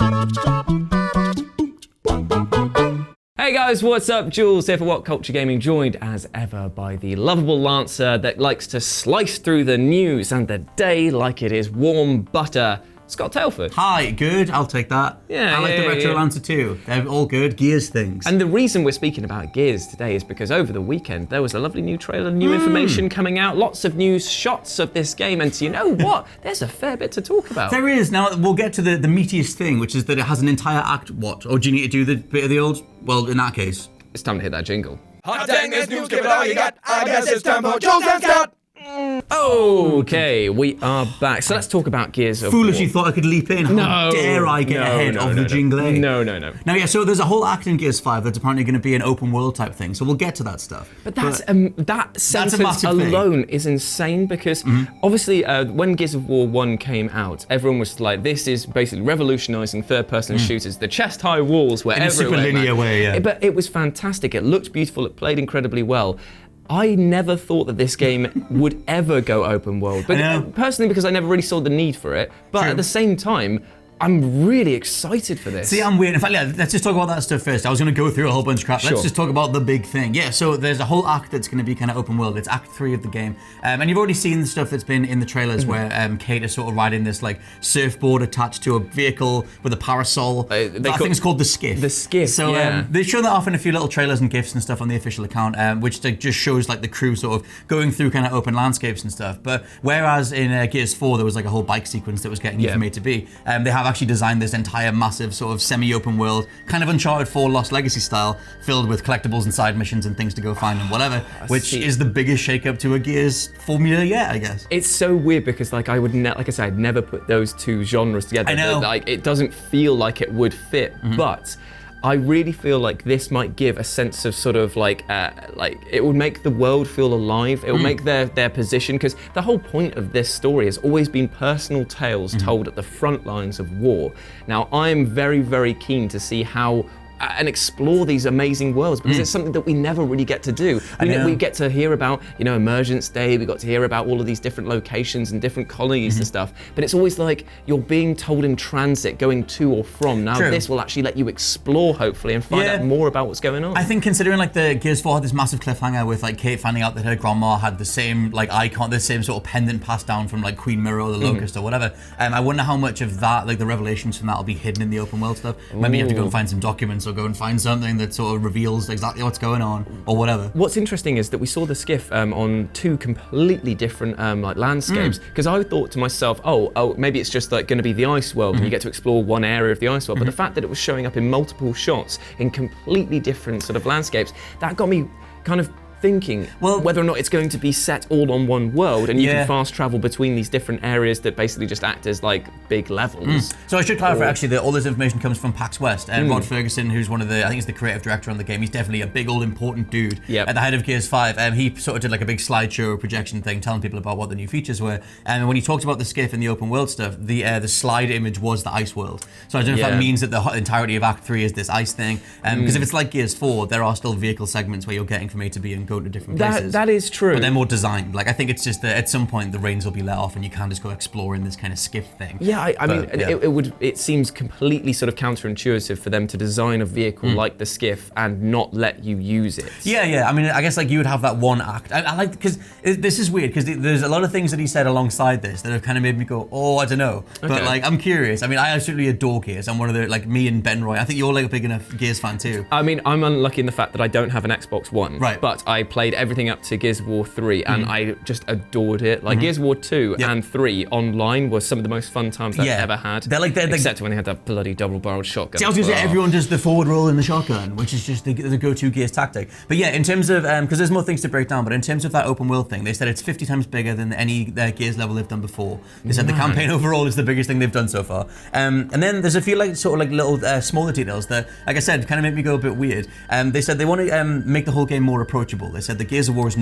Hey guys, what's up? Jules here for WhatCulture Gaming, joined as ever by the lovable Lancer that likes to slice through the news and the day like it is warm butter, Scott Tailford. Hi, good, I'll take that. I like the retro Lancer too. They're all good, Gears things. And the reason we're speaking about Gears today is because over the weekend there was a lovely new trailer, new information coming out, lots of new shots of this game, and you know what? There's a fair bit to talk about. There is. Now, we'll get to the meatiest thing, which is that it has an entire act, what? Or do you need to do the bit of the old? Well, in that case. It's time to hit that jingle. Hot dang, this news, give it all you got. I guess it's time for Jules and Scott. Okay, we are back. So let's talk about Gears of War. Foolishly thought I could leap in. How dare I get ahead of the jingle? No. Now, yeah, so there's a whole act in Gears 5 that's apparently going to be an open world type thing, so we'll get to that stuff. But that sentence alone is insane because obviously when Gears of War 1 came out, everyone was like, this is basically revolutionizing third-person shooters. The chest-high walls were everywhere. In a super linear way, yeah. But it was fantastic. It looked beautiful. It played incredibly well. I never thought that this game would ever go open world, but personally because I never really saw the need for it. But at the same time, I'm really excited for this. See, I'm weird. In fact, yeah, let's just talk about that stuff first. I was going to go through a whole bunch of crap. Let's just talk about the big thing. Yeah, so there's a whole act that's going to be kind of open world. It's Act 3 of the game. And you've already seen the stuff that's been in the trailers where Kate is sort of riding this like surfboard attached to a vehicle with a parasol. That thing's called the skiff. The skiff, so, they show that off in a few little trailers and GIFs and stuff on the official account, which just shows like the crew sort of going through kind of open landscapes and stuff. But whereas in Gears 4 there was like a whole bike sequence that was getting you from A to B, they have actually designed this entire massive sort of semi-open world, kind of Uncharted 4 Lost Legacy style, filled with collectibles and side missions and things to go find and whatever, which is the biggest shake-up to a Gears formula yet, I guess. It's so weird because like I would like I said, I'd never put those two genres together. I know. Like it doesn't feel like it would fit, but I really feel like this might give a sense of sort of like it would make the world feel alive. It will make their position, because the whole point of this story has always been personal tales told at the front lines of war. Now, I'm very, very keen to see how and explore these amazing worlds, because it's something that we never really get to do. We get to hear about, you know, Emergence Day, we got to hear about all of these different locations and different colonies and stuff, but it's always like you're being told in transit, going to or from. Now this will actually let you explore, hopefully, and find out more about what's going on. I think considering like the Gears 4 had this massive cliffhanger with like Kate finding out that her grandma had the same like icon, the same sort of pendant passed down from like Queen Mirror or the Locust or whatever. I wonder how much of that, like the revelations from that, will be hidden in the open world stuff. Maybe you have to go and find some documents or go and find something that sort of reveals exactly what's going on or whatever. What's interesting is that we saw the skiff on two completely different like landscapes, because I thought to myself, oh, maybe it's just like going to be the ice world and you get to explore one area of the ice world, but the fact that it was showing up in multiple shots in completely different sort of landscapes, that got me kind of thinking whether or not it's going to be set all on one world and you can fast travel between these different areas that basically just act as like big levels. So I should clarify actually that all this information comes from PAX West, and Rod Ferguson, who's one of the, I think he's the creative director on the game, he's definitely a big old important dude at the head of Gears 5. He sort of did like a big slideshow projection thing telling people about what the new features were, and when he talked about the skiff and the open world stuff, the slide image was the ice world. So I don't know if that means that the entirety of Act 3 is this ice thing, because if it's like Gears 4, there are still vehicle segments where you're getting from A to B and going to different places. That is true. But they're more designed. Like I think it's just that at some point the reins will be let off and you can just go explore in this kind of skiff thing. I mean, it seems completely sort of counterintuitive for them to design a vehicle like the skiff and not let you use it. I mean, I guess like you would have that one act. I like, because this is weird, because there's a lot of things that he said alongside this that have kind of made me go, oh, I don't know. But like, I'm curious. I mean, I absolutely adore Gears. I'm one of the, like me and Ben Roy, I think you're like a big enough Gears fan too. I mean, I'm unlucky in the fact that I don't have an Xbox One. Right. But I played everything up to Gears of War 3 and I just adored it. Like Gears of War 2 and 3 online were some of the most fun times I've ever had. Except when they had that bloody double-barreled shotgun. See, I was going to say, everyone does the forward roll in the shotgun, which is just the go-to Gears tactic. But yeah, in terms of, because there's more things to break down, but in terms of that open world thing, they said it's 50 times bigger than any Gears level they've done before. They said the campaign overall is the biggest thing they've done so far. And then there's a few like sort of like little smaller details that, like I said, kind of make me go a bit weird. They said they want to make the whole game more approachable. They said the Gears of War is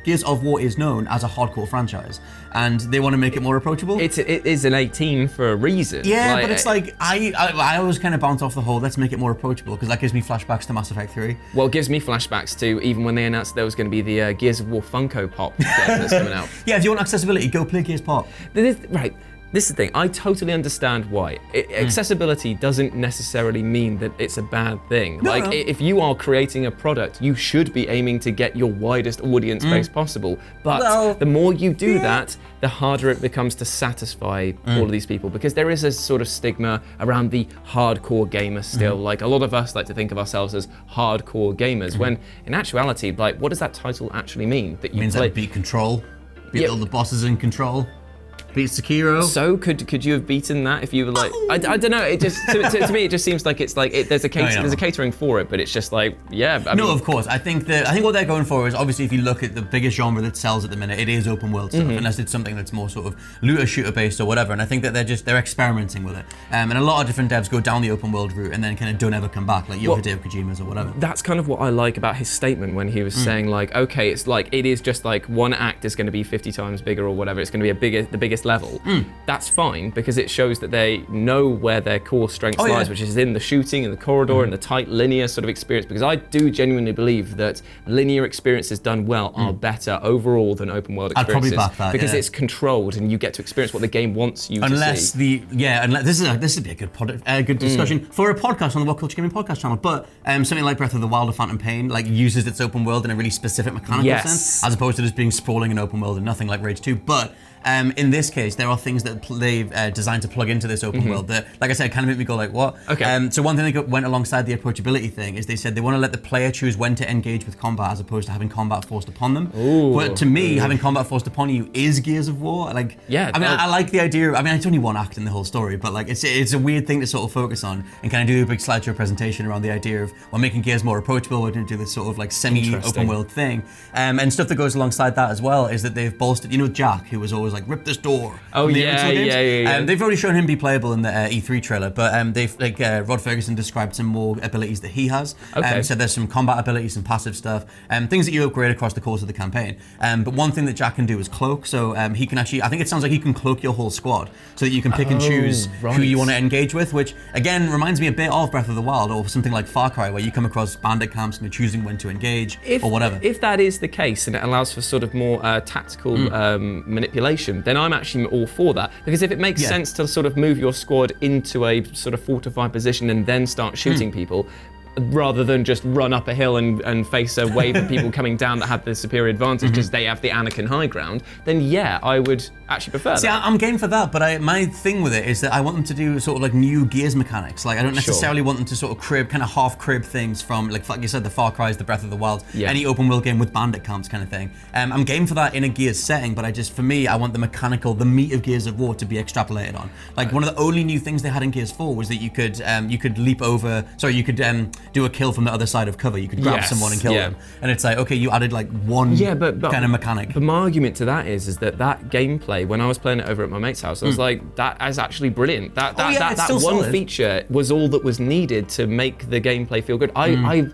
Gears of War is known as a hardcore franchise, and they want to make it more approachable. It is an 18 for a reason. Yeah, like, but it's like, I always kind of bounce off the whole, let's make it more approachable, because that gives me flashbacks to Mass Effect 3. Well, it gives me flashbacks to even when they announced there was going to be the Gears of War Funko Pop that's coming out. Yeah, if you want accessibility, go play Gears Pop. Right. This is the thing, I totally understand why. Accessibility doesn't necessarily mean that it's a bad thing. No, like, no. if you are creating a product, you should be aiming to get your widest audience base possible. But the more you do that, the harder it becomes to satisfy all of these people, because there is a sort of stigma around the hardcore gamer still. Like, a lot of us like to think of ourselves as hardcore gamers, when in actuality, like, what does that title actually mean? That you Means play- that beat Control, beat all the bosses in Control. Beat Sekiro. So could you have beaten that if you were like, I don't know, it just to me it just seems like it's like there's a catering for it, but it's just like, yeah. I mean, of course. I think what they're going for is, obviously, if you look at the biggest genre that sells at the minute, it is open world stuff, unless it's something that's more sort of looter shooter based or whatever. And I think that they're experimenting with it. And a lot of different devs go down the open world route and then kind of don't ever come back, like Hideo Kojima's or whatever. That's kind of what I like about his statement when he was saying, like, okay, it's like, it is just like one act is going to be 50 times bigger or whatever. It's going to be the biggest level. That's fine, because it shows that they know where their core strength lies, which is in the shooting, in the corridor, and the tight linear sort of experience. Because I do genuinely believe that linear experiences done well are better overall than open world experiences. I'd probably back that, because it's controlled and you get to experience what the game wants you to see. Unless this would be a good discussion for a podcast on the WhatCulture Gaming Podcast channel. But something like Breath of the Wild or Phantom Pain like uses its open world in a really specific mechanical sense, as opposed to just being sprawling in open world and nothing like Rage 2. But in this case, there are things that they've designed to plug into this open world that, like I said, kind of make me go like, what? Okay. So one thing that went alongside the approachability thing is they said they want to let the player choose when to engage with combat as opposed to having combat forced upon them. But to me, having combat forced upon you is Gears of War. Like, I like the idea. It's only one act in the whole story, but like it's a weird thing to sort of focus on and kind of do a big slideshow presentation around the idea of, well, making Gears more approachable. We're going to do this sort of like semi-open world thing. And stuff that goes alongside that as well is that they've bolstered, Jack, who was always like, rip this door. They've already shown him be playable in the E3 trailer, but they've Rod Ferguson described some more abilities that he has. So there's some combat abilities, some passive stuff, things that you upgrade across the course of the campaign. But one thing that Jack can do is cloak. So he can actually, I think it sounds like he can cloak your whole squad, so that you can pick and choose who you want to engage with. Which again reminds me a bit of Breath of the Wild or something like Far Cry, where you come across bandit camps and you're choosing when to engage or whatever. If that is the case and it allows for sort of more tactical manipulation, then I'm actually all for that, because if it makes sense to sort of move your squad into a sort of fortified position and then start shooting people, rather than just run up a hill and face a wave of people coming down that have the superior advantage because they have the Anakin high ground, then yeah, I would actually prefer that. See, I'm game for that, but my thing with it is that I want them to do sort of like new Gears mechanics. Like, I don't necessarily want them to sort of kind of half crib things from, like you said, the Far Cry's, the Breath of the Wild, any open world game with bandit camps kind of thing. I'm game for that in a Gears setting, but for me, I want the meat of Gears of War to be extrapolated on. Like, one of the only new things they had in Gears 4 was that you could leap over, you could do a kill from the other side of cover. You could grab someone and kill them. And it's like, okay, you added like one kind of mechanic. But my argument to that is that gameplay, when I was playing it over at my mate's house, I was like, that is actually brilliant. That one solid feature was all that was needed to make the gameplay feel good. I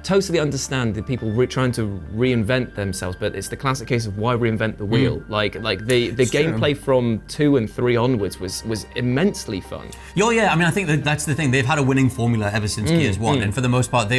totally understand the people trying to reinvent themselves, but it's the classic case of why reinvent the wheel. Like the gameplay from 2 and 3 onwards was immensely fun. I think that's the thing. They've had a winning formula ever since Gears 1, and for the most part, they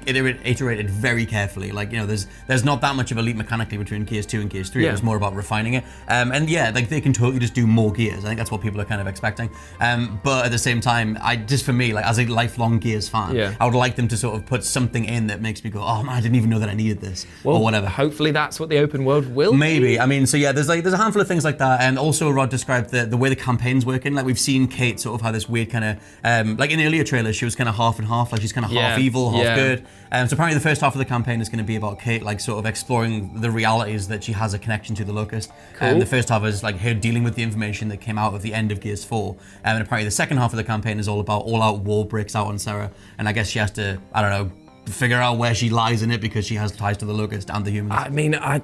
iterated very carefully. Like, there's not that much of a leap mechanically between Gears 2 and Gears 3. It was more about refining it. They can totally just do more Gears. I think that's what people are kind of expecting. But at the same time, for me, like, as a lifelong Gears fan, I would like them to sort of put something in that makes me go, oh man, I didn't even know that I needed this, or whatever. Hopefully that's what the open world will maybe be. There's a handful of things like that, and also Rod described the way the campaign's working. Like, we've seen Kate sort of have this weird kind of like in the earlier trailers, she was kind of half and half, like she's kind of half evil, half good. So apparently the first half of the campaign is going to be about Kate, like, sort of exploring the realities that she has a connection to the Locust. The first half is like her dealing with the information that came out of the end of Gears 4, and apparently the second half of the campaign is all about all-out war breaks out on Sarah, and I guess she has to, I don't know, figure out where she lies in it because she has ties to the Locust and the humans.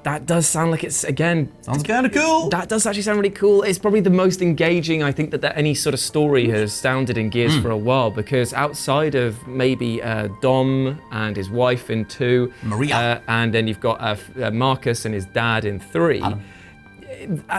That does sound like it's, again... Sounds kind of cool. That does actually sound really cool. It's probably the most engaging, I think, that any sort of story has sounded in Gears for a while, because outside of maybe Dom and his wife in 2, Maria, and then you've got Marcus and his dad in 3,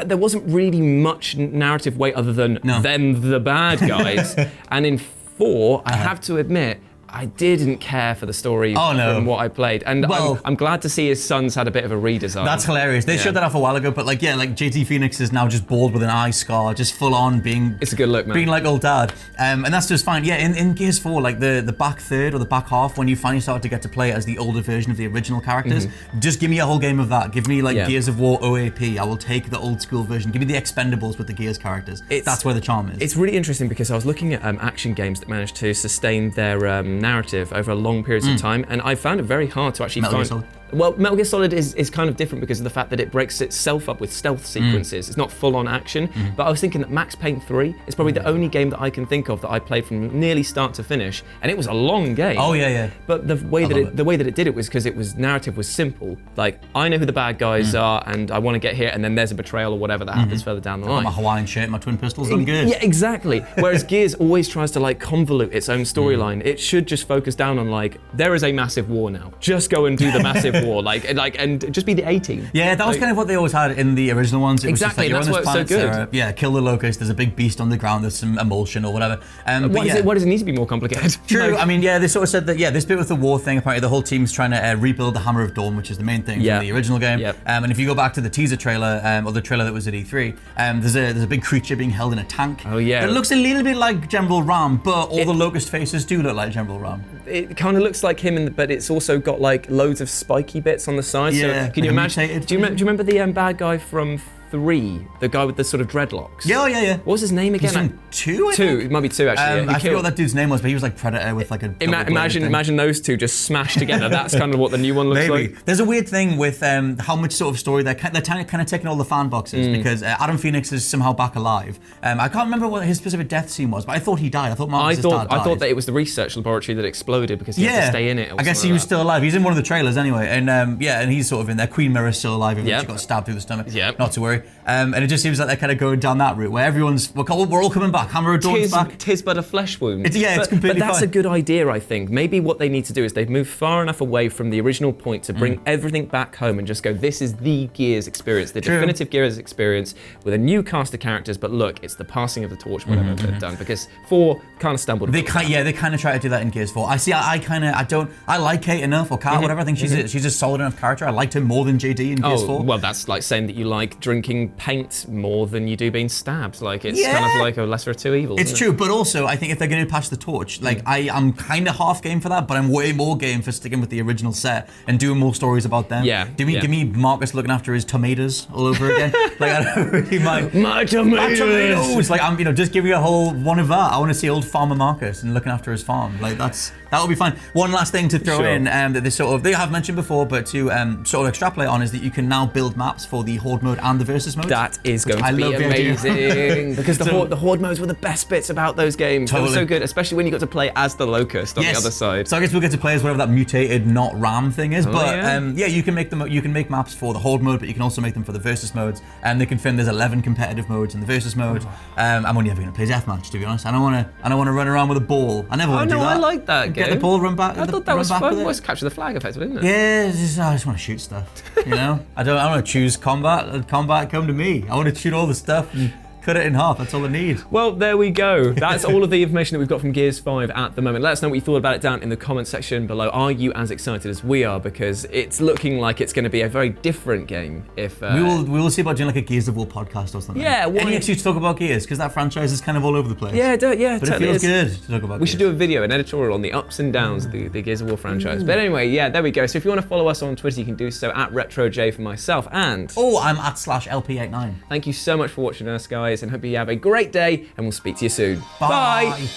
there wasn't really much narrative weight other than them, the bad guys. And in 4, I have to admit, I didn't care for the story from what I played. And I'm glad to see his son's had a bit of a redesign. That's hilarious. They showed that off a while ago, but like JT Phoenix is now just bald with an eye scar, just full on being. It's a good look, man. Being like old dad, and that's just fine. Yeah, in Gears 4, like the back third or the back half, when you finally start to get to play as the older version of the original characters, just give me a whole game of that. Give me like Gears of War OAP. I will take the old school version. Give me the Expendables with the Gears characters. That's where the charm is. It's really interesting because I was looking at action games that managed to sustain their narrative over a long periods of time, and I found it very hard to actually find. Well, Metal Gear Solid is kind of different because of the fact that it breaks itself up with stealth sequences. It's not full-on action, but I was thinking that Max Payne 3 is probably the only game that I can think of that I played from nearly start to finish, and it was a long game. Oh yeah. But the way that it did it was because narrative was simple. Like, I know who the bad guys are, and I want to get here, and then there's a betrayal or whatever that happens further down the line. My Hawaiian shirt, my twin pistols, I'm good. Yeah, exactly. Whereas Gears always tries to like convolute its own storyline. It should just focus down on like, there is a massive war now. Just go and do the massive war. And just be the A-team. Yeah, that was kind of what they always had in the original ones. It exactly, was just like, that's why it's so good. Kill the locust, there's a big beast on the ground, there's some emulsion or whatever. Why does it need to be more complicated? True, I mean, they sort of said that, this bit with the war thing, apparently the whole team's trying to rebuild the Hammer of Dawn, which is the main thing from the original game. And if you go back to the teaser trailer, or the trailer that was at E3, there's a big creature being held in a tank. Oh yeah. It looks a little bit like General Ram, but all the locust faces do look like General Ram. It kind of looks like him, but it's also got like loads of spiky bits on the side. Yeah. So can you imagine? Do you remember the bad guy from 3? The guy with the sort of dreadlocks? Yeah. What was his name again? He's in 2, I think? 2, it might be 2 actually. I forget what that dude's name was, but he was like Predator with like a imagine those two just smashed together. That's kind of what the new one looks like. There's a weird thing with how much sort of story they're kind of taking all the fan boxes because Adam Phoenix is somehow back alive. I can't remember what his specific death scene was, but I thought he died. I thought Marcus' dad died. I thought that it was the research laboratory that exploded because he had to stay in it. I guess he was still alive. He's in one of the trailers anyway, and and he's sort of in there. Queen Mirror's still alive, even though she got stabbed through the stomach. Not to worry. And it just seems like they're kind of going down that route where we're all coming back. Hammer of Dawn's back. Tis but a flesh wound. It's completely But that's fine. a good idea, I think. Maybe what they need to do is they've moved far enough away from the original point to bring everything back home and just go, this is the Gears experience, the definitive Gears experience with a new cast of characters, but look, it's the passing of the torch, whatever they've done, because 4 kind of stumbled. They kind of try to do that in Gears 4. I like Kate enough, or Kat, whatever. I think she's a solid enough character. I liked her more than JD in Gears 4. Well, that's like saying that you like drinking paint more than you do being stabbed. Like, it's kind of like a lesser of two evils. It's true, but also I think if they're going to pass the torch, like I'm kind of half game for that, but I'm way more game for sticking with the original set and doing more stories about them. Give me Marcus looking after his tomatoes all over again. Like, I don't really mind. My tomatoes. Like, I'm just give me a whole one of that. I want to see old farmer Marcus and looking after his farm. Like, that would be fine. One last thing to throw in that they have mentioned before, but to sort of extrapolate on, is that you can now build maps for the Horde mode and the Versus mode. That is going to be amazing because the Horde modes were the best bits about those games. They were so good, especially when you got to play as the Locust on the other side. So I guess we'll get to play as whatever that mutated, not RAM thing is. You can make them. You can make maps for the Horde mode, but you can also make them for the Versus modes. And they confirm there's 11 competitive modes in the Versus mode. I'm only ever going to play deathmatch, to be honest. I don't want to run around with a ball. I never want to do that. I like that game. Get the ball, run back. I thought that was fun. It was capture the flag effectively, isn't it? Yeah, I just want to shoot stuff. You know, I don't want to choose combat. Let combat come to me. I want to shoot all the stuff and cut it in half. That's all I need. Well, there we go. That's all of the information that we've got from Gears 5 at the moment. Let us know what you thought about it down in the comment section below. Are you as excited as we are? Because it's looking like it's going to be a very different game. If we will see about doing like a Gears of War podcast or something. Yeah. Any excuse to talk about Gears, because that franchise is kind of all over the place. Yeah, but totally it feels good to talk about. We should do a video, an editorial on the ups and downs of the Gears of War franchise. But anyway, there we go. So if you want to follow us on Twitter, you can do so at RetroJ for myself, and I'm at /LP89. Thank you so much for watching us, guys, and hope you have a great day, and we'll speak to you soon. Bye.